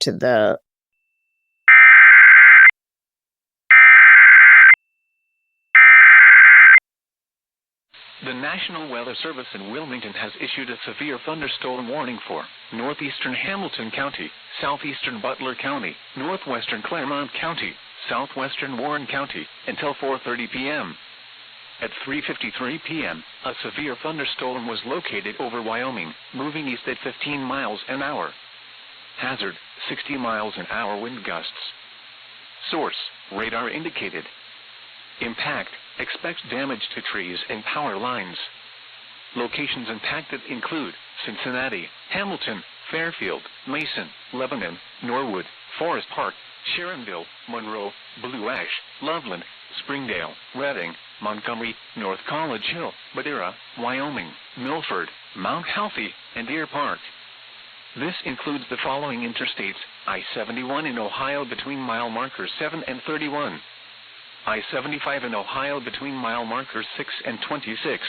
to the The National Weather Service in Wilmington has issued a severe thunderstorm warning for northeastern Hamilton County, southeastern Butler County, northwestern Clermont County, southwestern Warren County, until 4:30 p.m. At 3:53 p.m., a severe thunderstorm was located over Wyoming, moving east at 15 miles an hour. Hazard, 60 miles an hour wind gusts. Source, radar indicated. Impact, expect damage to trees and power lines. Locations impacted include Cincinnati, Hamilton, Fairfield, Mason, Lebanon, Norwood, Forest Park, Sharonville, Monroe, Blue Ash, Loveland, Springdale, Redding, Montgomery, North College Hill, Madera, Wyoming, Milford, Mount Healthy, and Deer Park. This includes the following interstates: I-71 in Ohio between mile markers 7 and 31. I-75 in Ohio between mile markers 6 and 26.